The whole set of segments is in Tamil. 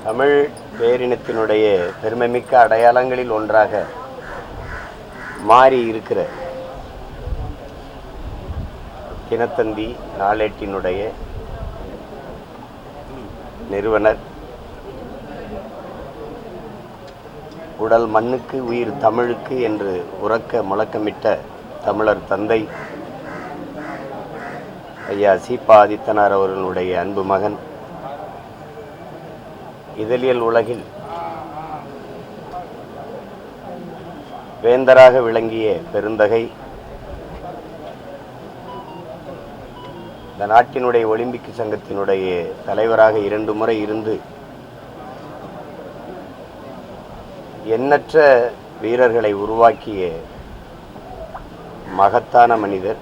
தமிழ் பேரினத்தினுடைய பெருமைமிக்க அடையாளங்களில் ஒன்றாக மாறி இருக்கிற தினத்தந்தி நாளேட்டினுடைய நிறுவனர், உடல் மண்ணுக்கு உயிர் தமிழுக்கு என்று உறக்க முழக்கமிட்ட தமிழர் தந்தை ஐயா சீபா ஆதித்தனார் அவர்களுடைய அன்பு மகன், இதழியல் உலகில் வேந்தராக விளங்கிய பெருந்தகை, இந்த நாட்டினுடைய ஒலிம்பிக் சங்கத்தினுடைய தலைவராக 2 முறை இருந்து எண்ணற்ற வீரர்களை உருவாக்கிய மகத்தான மனிதர்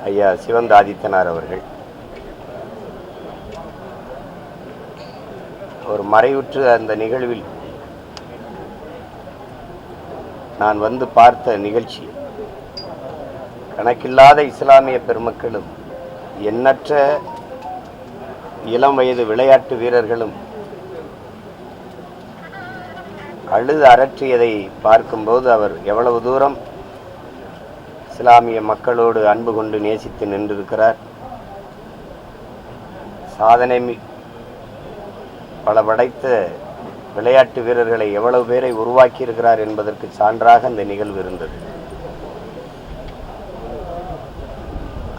ஐயா சிவந்த ஆதித்தனார் அவர்கள். ஒரு மறைவுற்று அந்த நிகழ்வில் நான் வந்து பார்த்த நிகழ்ச்சி, கணக்கில்லாத இஸ்லாமிய பெருமக்களும் எண்ணற்ற இளம் வயது விளையாட்டு வீரர்களும் அழுது அரற்றியதை பார்க்கும்போது அவர் எவ்வளவு தூரம் இஸ்லாமிய மக்களோடு அன்பு கொண்டு நேசித்து நின்றிருக்கிறார், சாதனை பல படைத்த விளையாட்டு வீரர்களை எவ்வளவு பேரை உருவாக்கி இருக்கிறார் என்பதற்கு சான்றாக இந்த நிகழ்வு இருந்தது.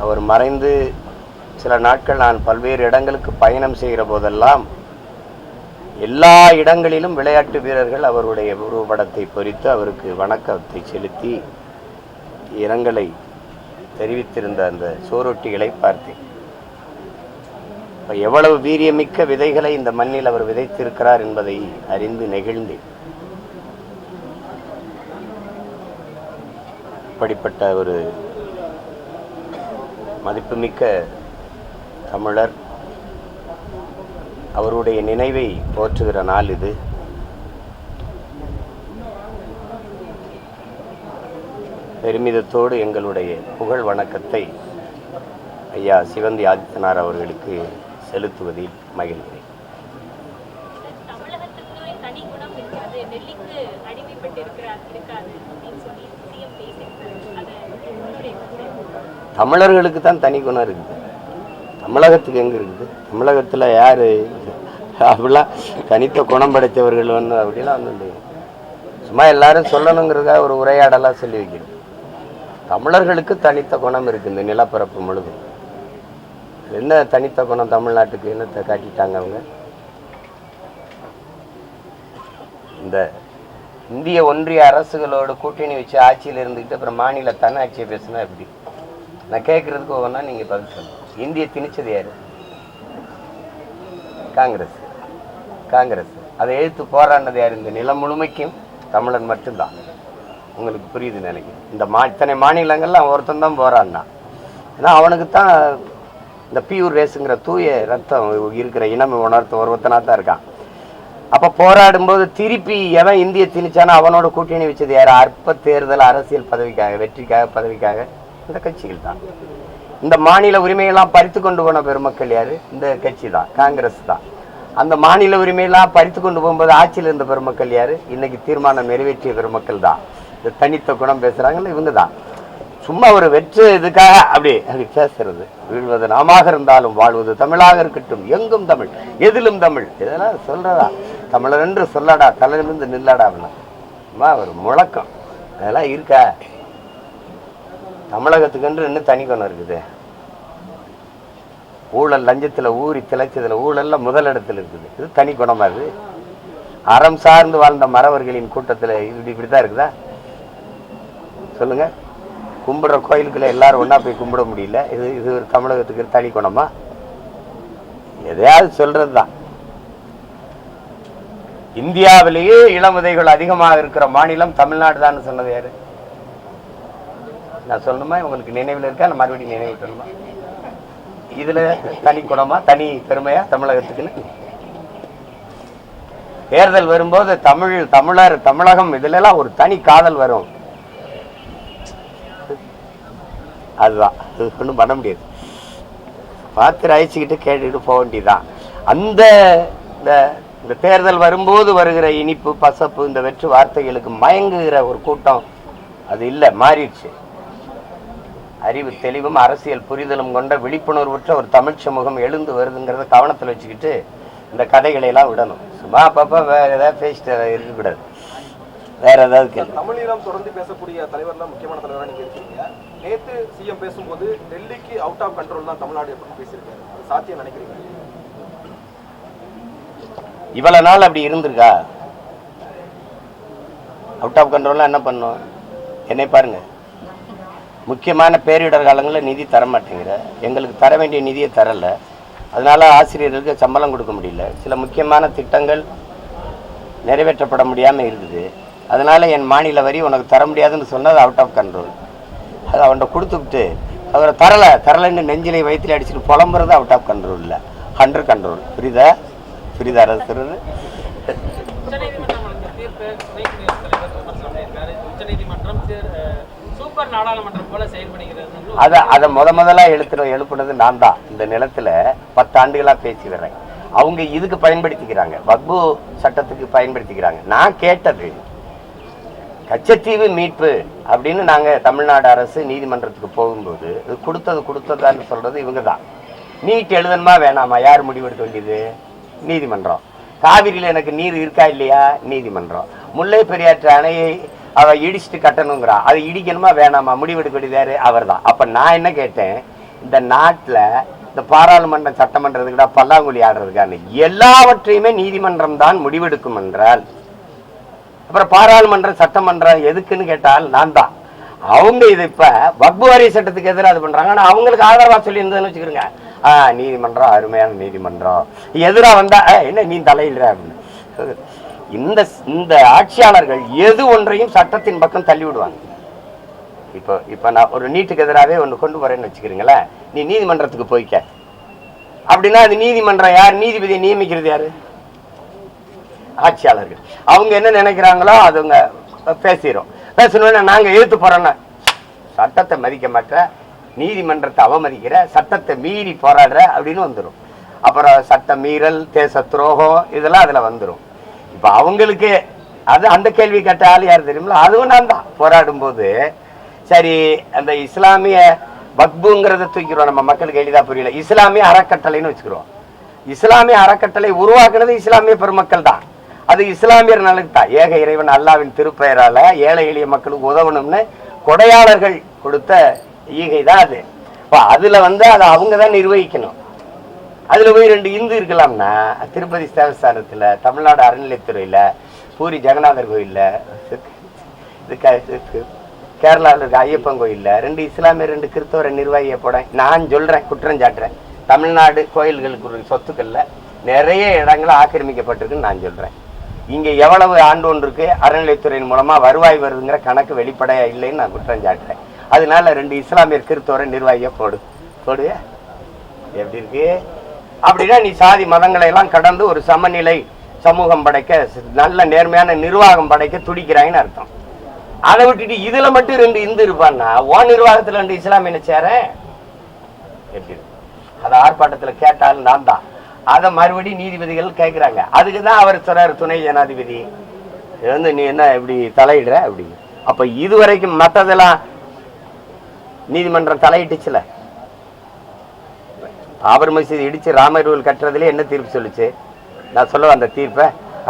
அவர் மறைந்து சில நாட்கள் நான் பல்வேறு இடங்களுக்கு பயணம் செய்கிற போதெல்லாம் எல்லா இடங்களிலும் விளையாட்டு வீரர்கள் அவருடைய உருவப்படத்தை பொறித்து அவருக்கு வணக்கத்தை செலுத்தி இரங்கலை தெரிவித்திருந்த அந்த சுவரொட்டிகளை பார்த்தேன். எவ்வளவு வீரியமிக்க விதைகளை இந்த மண்ணில் அவர் விதைத்திருக்கிறார் என்பதை அறிந்து நெகிழ்ந்தேன். அப்படிப்பட்ட ஒரு மதிப்புமிக்க தமிழர், அவருடைய நினைவை போற்றுகிற நாள் இது. பெருமிதத்தோடு எங்களுடைய புகழ் வணக்கத்தை ஐயா சிவந்தி ஆதித்தனார் அவர்களுக்கு செலுத்துவதில் மகிழ்கிறேன். தமிழர்களுக்கு தான் தனி குணம் இருக்குது, தமிழகத்துக்கு எங்கே இருக்குது? தமிழகத்தில் யார் அப்படிலாம் தனித்த குணம் படைத்தவர்கள் வந்து அப்படிலாம் வந்து சும்மா எல்லாரும் சொல்லணுங்கிறதுக்காக ஒரு உரையாடலாக சொல்லி வைக்கிறது. தமிழர்களுக்கு தனித்த குணம் இருக்குது இந்த நிலப்பரப்பு முழுதும். என்ன தனித்த குணம் தமிழ்நாட்டுக்கு என்னத்தை காட்டிட்டாங்க அவங்க? இந்த இந்திய ஒன்றிய அரசுகளோடு கூட்டணி வச்சு ஆட்சியில் இருந்துக்கிட்டு அப்புறம் மாநில தன்னாட்சியை பேசுனா எப்படி? நான் கேட்கறதுக்கு ஒவ்வொன்றா நீங்கள் பதில் சொல்லணும். இந்திய திணிச்சது யாரு? காங்கிரஸ். காங்கிரஸ் அதை எழுத்து போராடினது யார்? இந்த நிலம் முழுமைக்கும் தமிழன் மட்டும்தான். உங்களுக்கு புரியுது நினைக்கிறேன். இந்த இத்தனை மாநிலங்கள்லாம் ஒருத்தன் தான் போராடினான். ஏன்னா அவனுக்கு தான் இந்த பியூர் ரேஸுங்கிற தூய ரத்தம் இருக்கிற இனம் உணர்த்த ஒருத்தனாக தான் இருக்கான். அப்போ போராடும்போது திருப்பி எவன் இந்திய திணிச்சானோ அவனோட கூட்டணி வச்சது யார்? அற்ப தேர்தல் அரசியல் பதவிக்காக, வெற்றிக்காக, பதவிக்காக இந்த கட்சிகள் தான். இந்த மாநில உரிமையெல்லாம் பறித்து கொண்டு போன பெருமக்கள் யாரு? இந்த கட்சி தான், காங்கிரஸ் தான். அந்த மாநில உரிமையெல்லாம் பறித்து கொண்டு போகும்போது ஆட்சியில் இருந்த பெருமக்கள் யாரு? இன்னைக்கு தீர்மானம் நிறைவேற்றிய பெருமக்கள் தான். இந்த தனித்த குணம் பேசுறாங்கல்ல, இவங்க தான். சும்மா ஒரு வெற்று இதுக்காக அப்படி பேசுறது. வீழ்வது நாமாக இருந்தாலும் வாழ்வது தமிழாக இருக்கட்டும், எங்கும் தமிழ், எதிலும் தமிழ், இதெல்லாம் சொல்றதா? தமிழர் என்று சொல்லடா, தலையிலிருந்து நில்லடா அப்படின்னா ஒரு முழக்கம். அதெல்லாம் இருக்கா? தமிழகத்துக்கு இன்னும் தனி குணம் இருக்குது. ஊழல் லஞ்சத்தில் ஊறி திளைச்சதுல ஊழல்ல முதலிடத்தில் இருக்குது. இது தனி குணமா? இது அறம் சார்ந்து வாழ்ந்த மறவர்களின் கூட்டத்தில் இது இப்படிதான் இருக்குதா? சொல்லுங்க. கும்பிடுற கோயிலுக்குள்ள எல்லாரும் ஒன்னா போய் கும்பிட முடியல. இது ஒரு தமிழகத்துக்கு தனி குணமா? எதையாவது சொல்றது தான். இந்தியாவிலேயே இளம் விதைகள் அதிகமாக இருக்கிற மாநிலம் தமிழ்நாடு தான் சொன்னது யாரு? நான் சொல்லணுமா? உங்களுக்கு நினைவில் இருக்கா? நான் மறுபடியும் நினைவு சொல்லணுமா? இதுல தனி குணமா, தனி பெருமையா தமிழகத்துக்குன்னு? தேர்தல் வரும்போது தமிழர், தமிழகம் இதுல எல்லாம் ஒரு தனி காதல் வரும். அதுதான், அது ஒன்றும் பண்ண முடியாது. பார்த்து ரசிச்சுக்கிட்டு கேட்டுக்கிட்டு போக வேண்டியதுதான். அந்த இந்த தேர்தல் வரும்போது வருகிற இனிப்பு பசப்பு இந்த வெற்று வார்த்தைகளுக்கு மயங்குகிற ஒரு கூட்டம் அது இல்லை, மாறிடுச்சு. அறிவு தெளிவும் அரசியல் புரிதலும் கொண்ட விழிப்புணர்வுற்ற ஒரு தமிழ் சமூகம் எழுந்து வருதுங்கிறத கவனத்தில் வச்சுக்கிட்டு இந்த கதைகளை எல்லாம் விடணும். சும்மா அப்பப்போ வேற ஏதாவது பேசிட்டு இருக்கக்கூடாது. வேற ஏதாவது தமிழீழம் தொடர்ந்து பேசக்கூடிய தலைவர்லாம் முக்கியமான தலைவராக நீங்க இருக்கீங்க. நேற்று சிஎம் பேசும்போது டெல்லிக்கு அவுட் ஆஃப் கண்ட்ரோல் தான் தமிழ்நாடு எப்படி பேசியிருக்காரு, அது சாத்தியம் நினைக்கிறீங்க? இவ்வளவு நாள் அப்படி இருந்திருக்கா? அவுட் ஆஃப் கண்ட்ரோல்லாம் என்ன பண்ணும்? என்னை பாருங்க, முக்கியமான பேரிடர் காலங்களில் நிதி தர மாட்டேங்கிற, எங்களுக்கு தர வேண்டிய நிதியை தரல, அதனால ஆசிரியர்களுக்கு சம்பளம் கொடுக்க முடியல, சில முக்கியமான திட்டங்கள் நிறைவேற்றப்பட முடியாமல் இருக்குது, அதனால என் மாநில வரி உனக்கு தர முடியாதுன்னு சொன்னது அவுட் ஆஃப் கண்ட்ரோல். அது அவன்கிட்ட கொடுத்துவிட்டு அவரை தரலைன்னு நெஞ்சிலை வயிற்றுல அடிச்சுட்டு புலம்புறது அவுட் ஆஃப் கண்ட்ரோல் இல்லை, அண்டர் கண்ட்ரோல். புரியுதா? புரியுதா அரசு? அதை முதலா எழுப்புனது நான் தான். இந்த நிலத்துல 10 ஆண்டுகளா பேசி வர்றேன். அவங்க இதுக்கு பயன்படுத்திக்கிறாங்க, வக்பு சட்டத்துக்கு பயன்படுத்திக்கிறாங்க. நான் கேட்டது கச்சத்தீவு மீட்பு அப்படின்னு நாங்க தமிழ்நாடு அரசு நீதிமன்றத்துக்கு போகும்போது கொடுத்ததான்னு சொல்றது இவங்க தான். நீட் எழுதணுமா வேணாமா யார் முடிவெடுக்க வேண்டியது? நீதிமன்றம். காவிரியில் எனக்கு நீர் இருக்கா இல்லையா? நீதிமன்றம். முல்லை பெரியாற்று அணையை அவ இடிச்சுட்டு கட்டணுங்கிறா, அதை இடிக்கணுமா வேணாமா முடிவெடுக்க வேண்டியதாரு? அவர் தான். அப்ப நான் என்ன கேட்டேன், இந்த நாட்டுல இந்த பாராளுமன்றம் சட்டமன்றத்துக்கிட்ட பல்லாங்குழி ஆடுறதுக்கான எல்லாவற்றையுமே நீதிமன்றம் தான் முடிவெடுக்கும் என்றால், அப்புறம் பாராளுமன்றம் சட்டமன்றம் எதுக்குன்னு கேட்டால் நான் தான். அவங்க இதை இப்ப வக்பு வாரிய சட்டத்துக்கு எதிராக இது பண்றாங்க. ஆனா அவங்களுக்கு ஆதரவா சொல்லி இருந்ததுன்னு வச்சுக்கிறோங்க, நீதிமன்றம் அருமையான நீதிமன்றம், எதிராக வந்தா என்ன நீ தலையிடுற அப்படின்னு. இந்த ஆட்சியாளர்கள் எது ஒன்றையும் சட்டத்தின் பக்கம் தள்ளி விடுவாங்க. இப்போ நான் ஒரு நீட்டுக்கு எதிராகவே ஒன்று கொண்டு வரேன்னு வச்சுக்கிறீங்களேன், நீ நீதிமன்றத்துக்கு போய்க்க அப்படின்னா அது நீதிமன்றம் யார்? நீதிபதியை நியமிக்கிறது யாரு? ஆட்சியாளர்கள். அவங்க என்ன நினைக்கிறாங்களோ அதுங்க பேசணும். நாங்க எழுத்து போறோம்னா சட்டத்தை மதிக்க மாட்ட, நீதிமன்றத்தை அவமதிக்கிற, சட்டத்தை மீறி போராடுற அப்படின்னு வந்துடும். அப்புறம் சட்ட மீறல், தேச துரோகம் இதெல்லாம் அதுல வந்துடும். இப்ப அவங்களுக்கு அது அந்த கேள்வி கேட்ட ஆள் யார் தெரியுங்களா? அதுவும் நான் தான். போராடும் போது சரி அந்த இஸ்லாமிய வக்புங்கிறத தூக்கிறோம், நம்ம மக்களுக்கு எளிதா புரியல, இஸ்லாமிய அறக்கட்டளைன்னு வச்சுக்கிறோம். இஸ்லாமிய அறக்கட்டளை உருவாக்குனது இஸ்லாமிய பெருமக்கள் தான். அது இஸ்லாமியர் நலனுக்கு தான். ஏக இறைவன் அல்லாவின் திருப்பெயரால ஏழை எளிய மக்களுக்கு உதவணும்னு கொடையாளர்கள் கொடுத்த ஈகை தான் அது. அதுல அதை அவங்க தான் நிர்வகிக்கணும். அதுல போய் 2 இந்து இருக்கலாம்னா திருப்பதி தேவஸ்தானத்துல, தமிழ்நாடு அறநிலையத்துறையில, பூரி ஜெகநாதர் கோயில்ல, கேரளாவில் இருக்க ஐயப்பன் கோயில்ல 2 இஸ்லாமியர் 2 கிறிஸ்தவரை நிர்வாகிய போட நான் சொல்றேன், குற்றம் சாட்டுறேன். தமிழ்நாடு கோயில்களுக்கு சொத்துக்கள்ல நிறைய இடங்கள் ஆக்கிரமிக்கப்பட்டிருக்குன்னு நான் சொல்றேன். இங்க எவ்வளவு ஆண்டு ஒன்றுக்கு அறநிலையத்துறையின் மூலமா வருவாய் வருதுங்கிற கணக்கு வெளிப்படையா இல்லைன்னு நான் குற்றம் சாட்டுறேன். அதனால 2 இஸ்லாமியர் கிறிஸ்தவரை நிர்வாகிய போடுவே எப்படி இருக்கு? அப்படின்னா நீ சாதி மதங்களை எல்லாம் கடந்து ஒரு சமநிலை சமூகம் படைக்க, நல்ல நேர்மையான நிர்வாகம் படைக்க துடிக்கிறாங்கன்னு அர்த்தம். அதை விட்டுட்டு இதுல மட்டும் 2 இந்து இருப்பான்னா ஓ நிர்வாகத்துல 2 இஸ்லாமிய சேர எப்படி இருக்கு? அதை ஆர்ப்பாட்டத்துல கேட்டாலும் நான் தான். அதை மறுபடியும் நீதிபதிகள் கேட்கிறாங்க. அதுக்குதான் அவர் சொல்றாரு, துணை ஜனாதிபதி நீ என்ன இப்படி தலையிடுற அப்படின்னு. அப்ப இதுவரைக்கும் மற்றதெல்லாம் நீதிமன்றம் தலையிட்டுச்சுல. பாபர் மசீது இடிச்சு ராமர் கோவில் கட்டுறதுல என்ன தீர்ப்பு சொல்லுச்சு? நான் சொல்லுவேன் அந்த தீர்ப்பை.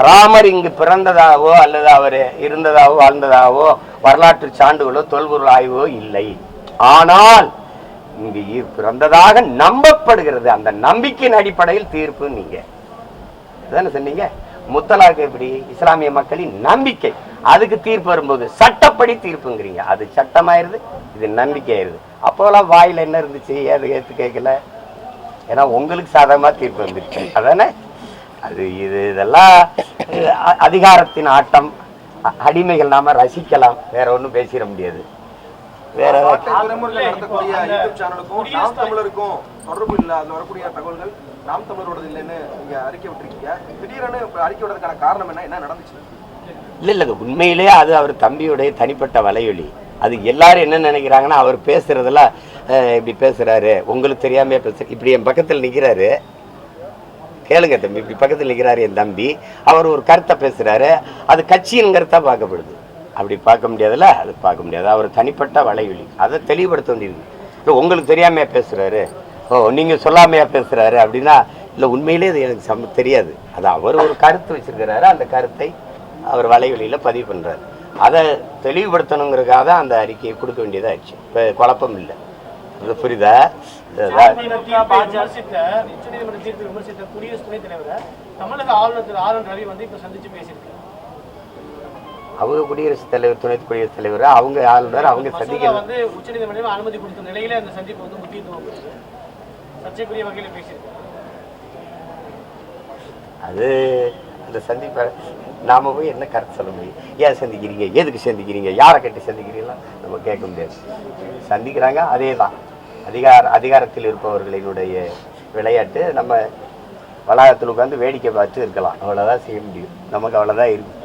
ராமர் இங்கு பிறந்ததாகவோ அல்லது அவர் இருந்ததாகவோ வாழ்ந்ததாகவோ வரலாற்று சான்றுகளோ தொல்பொருள் ஆய்வோ இல்லை. ஆனால் இங்கு பிறந்ததாக நம்பப்படுகிறது. அந்த நம்பிக்கையின் அடிப்படையில் தீர்ப்பு. நீங்க சொன்னீங்க முத்தலாக்கு எப்படி? இஸ்லாமிய மக்களின் நம்பிக்கை, அதுக்கு தீர்ப்பு வரும்போது சட்டப்படி தீர்ப்புங்கிறீங்க. அது சட்டமாயிருது, இது நம்பிக்கை ஆயிருது. அப்போலாம் வாயில என்ன இருந்துச்சு? ஏத்து கேட்கல, ஏன்னா உங்களுக்கு சாதகமா தீர்ப்பு வந்துருச்சு. அதானே அது. இதெல்லாம் அதிகாரத்தின் ஆட்டம். அடிமைகள் நாம ரசிக்கலாம், வேற ஒன்றும் பேசிட முடியாது. வேற தொடர்பு இல்ல, அதுல வரக்கூடிய தகவல்கள் நாம் தமிழரோடது இல்லைன்னு நீங்க அறிக்கை விட்டுருக்கீங்க. திடீரென அறிக்கை விடுறதுக்கான காரணம் என்ன நடந்துச்சு? இல்ல உண்மையிலேயே அது அவர் தம்பியுடைய தனிப்பட்ட வலையொலி. அது எல்லாரும் என்ன நினைக்கிறாங்கன்னா அவர் பேசுறதுல இப்படி பேசுறாரு, உங்களுக்கு தெரியாம இப்படி என் பக்கத்தில் நிற்கிறாரு, கேளுங்க தம்பி, இப்படி பக்கத்தில் நிற்கிறாரு என் தம்பி, அவர் ஒரு கருத்தை பேசுறாரு, அது கட்சியின் கருத்தா பார்க்கப்படுது. அப்படி பார்க்க முடியாதுல்ல, அது பார்க்க முடியாது. அவர் தனிப்பட்ட வலைவலி, அதை தெளிவுபடுத்த வேண்டியிருக்கு. உங்களுக்கு தெரியாமையா பேசுறாரு, நீங்க சொல்லாமையா பேசுறாரு அப்படின்னா, இல்லை உண்மையிலே அது எனக்கு தெரியாது. அது அவர் ஒரு கருத்து வச்சிருக்கிறாரு, அந்த கருத்தை அவர் வலைவலியில பதிவு பண்றாரு. அதை தெளிவுபடுத்தணுங்கிறதுக்காக தான் அந்த அறிக்கையை கொடுக்க வேண்டியதாகிடுச்சு. இப்போ குழப்பம் இல்லை, புரியுதா? அவங்க குடியரசுத் தலைவர், துணை குடியரசுத் தலைவர், அவங்க ஆளுநர், அவங்க சந்திக்க உச்சநீதிமன்றம் அனுமதி கொடுத்த நிலையில அந்த சந்திப்பு வந்து முக்கியத்துவம் சர்ச்சைக்குரிய வகையில் பேசியிருக்காங்க. அது அந்த சந்திப்பை நாம போய் என்ன கருத்து சொல்ல முடியும்? ஏன் சந்திக்கிறீங்க, எதுக்கு சந்திக்கிறீங்க, யாரை கட்டி சந்திக்கிறீங்களா நம்ம கேட்க முடியாது. சந்திக்கிறாங்க, அதே தான் அதிகாரத்தில் இருப்பவர்களினுடைய விளையாட்டு. நம்ம வளாகத்தில் உட்காந்து வேடிக்கை பார்த்து இருக்கலாம், அவ்வளோதான் செய்ய முடியும். நமக்கு அவ்வளோதான் இருக்கும்.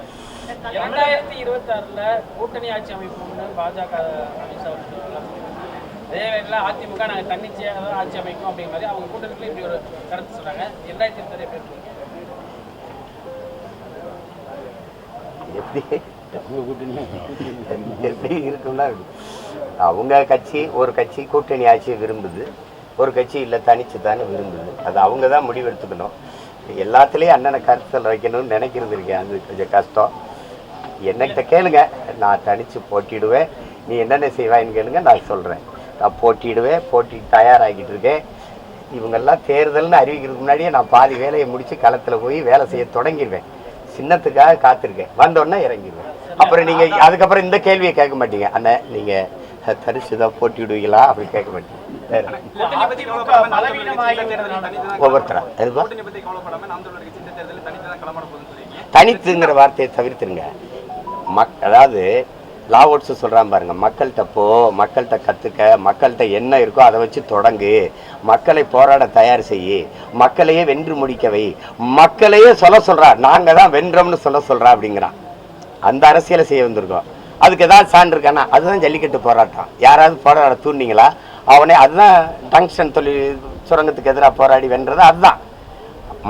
2026 கூட்டணி ஆட்சி அமைப்போம்னு பாஜக அதே வேளையில் அதிமுக நாங்கள் தன்னிச்சையாக ஆட்சி அமைக்கும் அப்படிங்கிற மாதிரி அவங்க கூட்டணிக்குள்ள இப்படி ஒரு கருத்து சொல்றாங்க. 2023 எப்படி இருக்கும்னா, அவங்க கட்சி ஒரு கட்சி கூட்டணி ஆட்சியை விரும்புது, ஒரு கட்சி இல்லை தனிச்சு தானே விரும்புது. அது அவங்க தான் முடிவெடுத்துக்கணும். எல்லாத்துலேயும் அண்ணனை கருத்தில் வைக்கணும்னு நினைக்கிறது இருக்கேன், அது கொஞ்சம் கஷ்டம். என்னகிட்ட கேளுங்க, நான் தனித்து போட்டிடுவேன், நீ என்னென்ன செய்வாயின்னு கேளுங்க, நான் சொல்கிறேன். நான் போட்டிடுவேன், போட்டி தயாராகிட்டு இருக்கேன். இவங்கெல்லாம் தேர்தல்னு அறிவிக்கிறதுக்கு முன்னாடியே நான் பாதி வேலையை முடித்து களத்தில் போய் வேலை செய்ய தொடங்கிடுவேன். சின்னத்துக்காக காத்திருக்கேன், வந்தோடனே இறங்கிடுவேன். அப்புறம் நீங்கள் அதுக்கப்புறம் இந்த கேள்வியை கேட்க மாட்டீங்க, அண்ணன் நீங்கள் தரிசு தான் போட்டிவிடுவீங்களா அப்படின்னு கேட்க மாட்டீங்க. ஒவ்வொருத்தரா தனித்துங்கிற வார்த்தையை தவிர்த்துருங்க. அதாவது லாவோட்ஸ் சொல்கிறான் பாருங்க, மக்கள்கிட்ட போ, மக்கள்கிட்ட கற்றுக்க, மக்கள்கிட்ட என்ன இருக்கோ அதை வச்சு தொடங்கு, மக்களை போராட தயார் செய்யி, மக்களையே வென்று முடிக்கவை, மக்களையே சொல்கிறா, நாங்கள் தான் வென்றோம்னு சொல்கிறா அப்படிங்கிறான். அந்த அரசியலை செய்ய வந்திருக்கோம். அதுக்கு ஏதாவது சான்று இருக்கானா? அதுதான் ஜல்லிக்கட்டு போராட்டம். யாராவது போராட தூண்டிங்களா? அவனே அதுதான் டங்ஸ்டன் தொழில் சுரங்கத்துக்கு எதிராக போராடி வென்றது. அதுதான்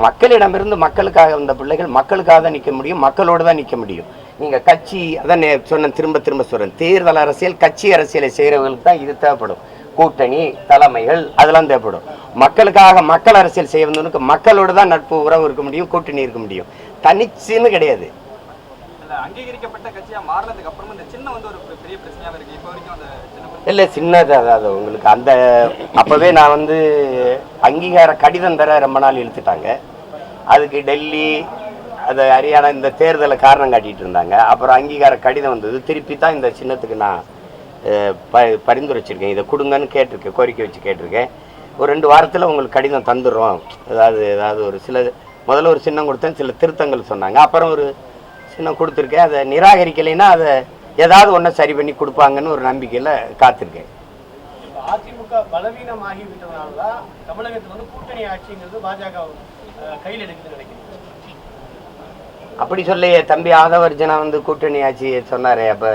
மக்களிடமிருந்து மக்களுக்காக வந்த பிள்ளைகள் மக்களுக்காக தான் நிற்க முடியும், மக்களோடு தான் நிற்க முடியும். நீங்கள் கட்சி, அதான் சொன்ன திரும்ப சொல்கிறேன், தேர்தல் அரசியல் கட்சி அரசியலை செய்கிறவங்களுக்கு தான் இது தேவைப்படும். கூட்டணி தலைமைகள் அதெல்லாம் தேவைப்படும். மக்களுக்காக மக்கள் அரசியல் செய்ய வந்தவனுக்கு மக்களோடு தான் நட்பு உறவு இருக்க முடியும், கூட்டணி இருக்க முடியும். தனிச்சுன்னு கிடையாது. அங்கீகரிக்கப்பட்ட கட்சியா மாறினதுக்கு அப்புறம் இந்த சின்ன வந்து ஒரு பெரிய பிரச்சனையாக இருக்கு. இப்போ வரைக்கும் அந்த இல்லை சின்னது, அதாவது உங்களுக்கு அந்த அப்போவே நான் வந்து அங்கீகார கடிதம் தர ரொம்ப நாள் இழுத்துட்டாங்க. அதுக்கு டெல்லி, அது ஹரியானா இந்த தேர்தலை காரணம் காட்டிகிட்டு இருந்தாங்க. அப்புறம் அங்கீகார கடிதம் வந்தது, திருப்பி தான் இந்த சின்னத்துக்கு நான் பரிந்துரைச்சிருக்கேன். இதை கொடுங்கன்னு கேட்டிருக்கேன், கோரிக்கை வச்சு கேட்டிருக்கேன். ஒரு 2 வாரத்தில் உங்களுக்கு கடிதம் தந்துடுறோம். ஏதாவது ஒரு சில முதல்ல ஒரு சின்னம் கொடுத்தேன், சில திருத்தங்கள் சொன்னாங்க. அப்புறம் ஒரு சின்னம் கொடுத்துருக்கேன். அதை நிராகரிக்கலைன்னா அதை ஏதாவது ஒன்றை சரி பண்ணி கொடுப்பாங்கன்னு ஒரு நம்பிக்கையில் காத்திருக்கேன். அதிமுக பலவீனமாகி விட்டதுனால தான் தமிழகத்தில் வந்து கூட்டணி ஆட்சிங்கிறது பாஜக கையில் எடுக்குதுன்னு நினைக்கிறேன். அப்படி சொல்லையே தம்பி ஆதவர்ஜனா வந்து கூட்டணி ஆட்சி சொன்னார். அப்போ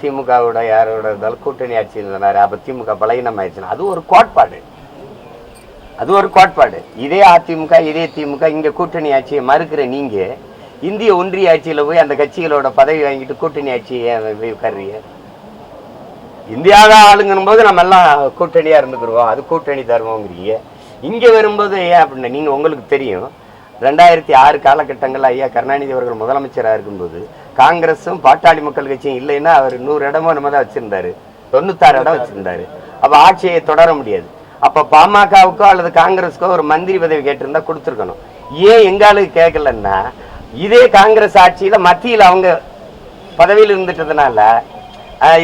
திமுகவோட யாரோட இருந்தாலும் கூட்டணி ஆட்சின்னு சொன்னார். அப்போ திமுக பலகீனம் ஆயிடுச்சுன்னா அது ஒரு கோட்பாடு, இதே அதிமுக இதே திமுக இங்கே கூட்டணி ஆட்சியை மறுக்கிற நீங்கள் இந்திய ஒன்றிய ஆட்சியில் போய் அந்த கட்சிகளோட பதவி வாங்கிட்டு கூட்டணி ஆட்சியை உட்கார்றீங்க. இந்தியாவை ஆளுங்கணும் போது நம்ம எல்லாம் கூட்டணியாக இருந்துக்கிடுவோம், அது கூட்டணி தருவோங்கிறீங்க. இங்கே வரும்போது ஏன் அப்படின்னா, நீங்கள் உங்களுக்கு தெரியும் 2006 காலகட்டங்களில் ஐயா கருணாநிதி அவர்கள் முதலமைச்சராக இருக்கும்போது காங்கிரஸும் பாட்டாளி மக்கள் கட்சியும் இல்லைன்னா அவர் 100 இடமோ நம்ம தான் வச்சுருந்தாரு, 96 இடம் வச்சுருந்தாரு. அப்போ ஆட்சியை தொடர முடியாது. அப்போ பாமகவுக்கோ அல்லது காங்கிரஸுக்கோ ஒரு மந்திரி பதவி கேட்டிருந்தா கொடுத்துருக்கணும். ஏன் எங்களுக்கு கேட்கலன்னா, இதே காங்கிரஸ் ஆட்சியில் மத்தியில் அவங்க பதவியில் இருந்துட்டதுனால,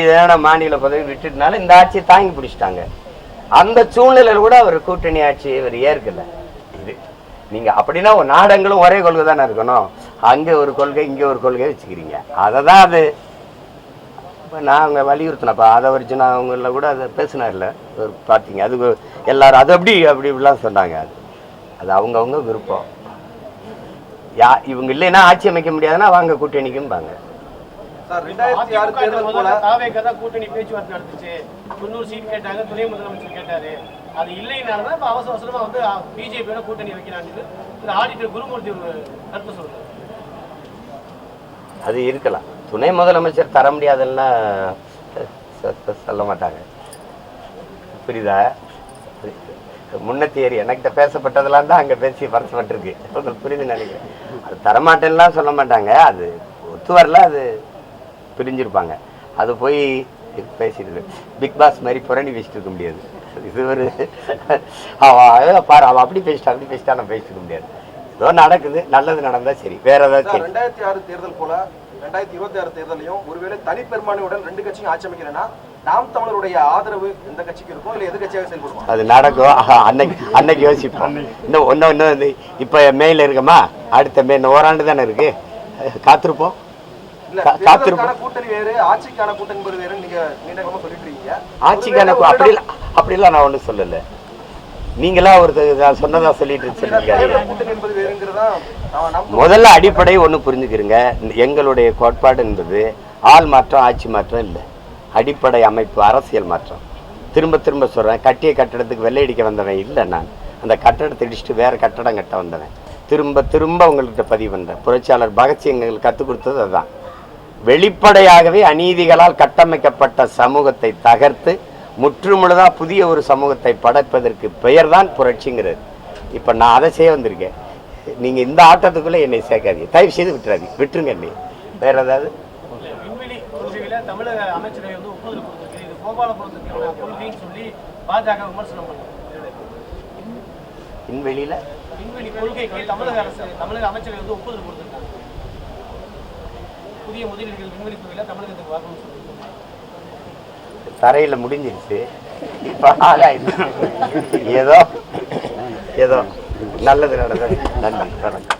இதனால மாநில பதவி விட்டுட்டதுனால இந்த ஆட்சியை தாங்கி பிடிச்சிட்டாங்க. அந்த சூழ்நிலையில் கூட அவர் கூட்டணி ஆட்சி இவர் ஏற்கல. இது நீங்கள் அப்படின்னா ஒரு நாடங்களும் ஒரே கொள்கை தானே இருக்கணும். அங்கே ஒரு கொள்கை இங்கே ஒரு கொள்கை வச்சுக்கிறீங்க. அதை தான் அது இப்போ நான் அவங்க வலியுறுத்தினப்பா அதை வரைச்சு நான் அவங்கள கூட அதை பேசினார்ல பார்த்தீங்க. அது எல்லாரும் அது அப்படிலாம் சொன்னாங்க. அது அவங்கவுங்க விருப்பம். இவங்க இல்லைன்னா ஆட்சி அமைக்க முடியாதுன்னா வாங்க கூட்டணிக்கும்பாங்க. சார் 2006 தேர்தல் போல தாவேக தான் கூட்டணி பேச்சுவார்த்தை நடந்துச்சு. 90 சீட் கேட்டாங்க, துணை முதலமைச்சர் கேட்டாரு. அது இல்லைனாலதான் இப்ப அவசர அவசரமா வந்து பிஜேபியோட கூட்டணி வைக்கிறாங்க. ஆடிட்டர் குருமூர்த்தி ஒரு கருத்து சொல்றாரு. அது இருக்கலாம். துணை முதலமைச்சர் தர முடியாதுன்னா சொல்ல மாட்டாங்க. புரியுதா? முன்ன தேரி என்கிட்ட பேசப்பட்டதெல்லாம் தான் அங்கே பேசி பரசப்பட்டிருக்கு. உங்களுக்கு புரியுதுன்னு நினைக்கிறேன். அது தரமாட்டேன்லாம் சொல்ல மாட்டாங்க. அது ஒத்து வரல, அது பிரிஞ்சிருப்பாங்க. அது போய் பேசிட்டு பிக் பாஸ் மாதிரி புரணி பேசிட்டு இருக்க முடியாது. இது ஒரு பாரு, அவன் அப்படி பேசிட்டா நான் பேசிட்டு இருக்க முடியாது. ஏதோ நடக்குது, நல்லது நடந்தா சரி. வேற ஏதாவது 2006 தேர்தல் போல 2026 தேர்தலையும் ஒருவேளை தனிப்பெரும்பான்மையுடன் 2 கட்சியும் ஆட்சி அமைக்கிறேன்னா நாம் தமிழருடைய ஆதரவு எந்த கட்சிக்கு இருக்கும், இல்ல எதிர்கட்சியாக செயல்படுவோம்? அது நடக்கும். அன்னைக்கு யோசிப்போம். இன்னும் இப்ப மேல இருக்கமா, அடுத்த மே ஓராண்டு தானே இருக்கு, காத்திருப்போம். கூட்டணி வேறு, ஆட்சிக்கான கூட்டணி வேறு. நீங்க நீண்ட காலமா சொல்லிட்டு இருக்கீங்க. ஆட்சிக்கான அப்படிலாம் நான் ஒண்ணும் சொல்லல. நீங்களா ஒரு சொன்னதா சொல்லிட்டு முதல்ல அடிப்படை ஒண்ணு புரிஞ்சுக்கிறீங்க. எங்களுடைய கோட்பாடு என்பது ஆள் மாற்றம், ஆட்சி மாற்றம் இல்லை. அடிப்படை அமைப்பு, அரசியல் மாற்றம். திரும்ப திரும்ப சொல்றேன், கட்டிய கட்டடத்துக்கு வெள்ளையடிக்க வந்தவன் இல்லை. நான் அந்த கட்டடத்தை இடிச்சுட்டு வேற கட்டடம் கட்ட வந்தவன். திரும்ப திரும்ப உங்கள்கிட்ட பதிவு பண்றேன். புரட்சியாளர் பகத்சிங் எங்களுக்கு கற்றுக் கொடுத்தது அதுதான். வெளிப்படையாகவே அநீதிகளால் கட்டமைக்கப்பட்ட சமூகத்தை தகர்த்து முற்றுமுழுதா புதிய ஒரு சமூகத்தை படைப்பதற்கு பெயர் தான் புரட்சிங்கிறது. இப்ப நான் அதை செய்ய வந்திருக்கேன். நீங்க இந்த ஆட்டத்துக்குள்ள என்னை சேர்க்காதீங்க, தயவு செய்து விட்டுருங்க. என்னை வேற ஏதாவது தமிழக அமைச்சரவை வந்து ஒப்புதல் கொடுத்திருக்கு. இது கோபாலபுரத்துக்கான கொள்கைன்னு சொல்லி பாஜக விமர்சனம் பண்ணுது. விண்வெளி கொள்கைக்கு தமிழக அமைச்சரவை வந்து ஒப்புதல் கொடுத்திருக்காங்க. புதிய முதலீடுகள் விண்வெளி துறையில தமிழகத்துக்கு வாங்கணும்னு சொல்லி தரையில முடிஞ்சிருச்சு. ஏதோ நல்லது நடந்தது. நன்றி, வணக்கம்.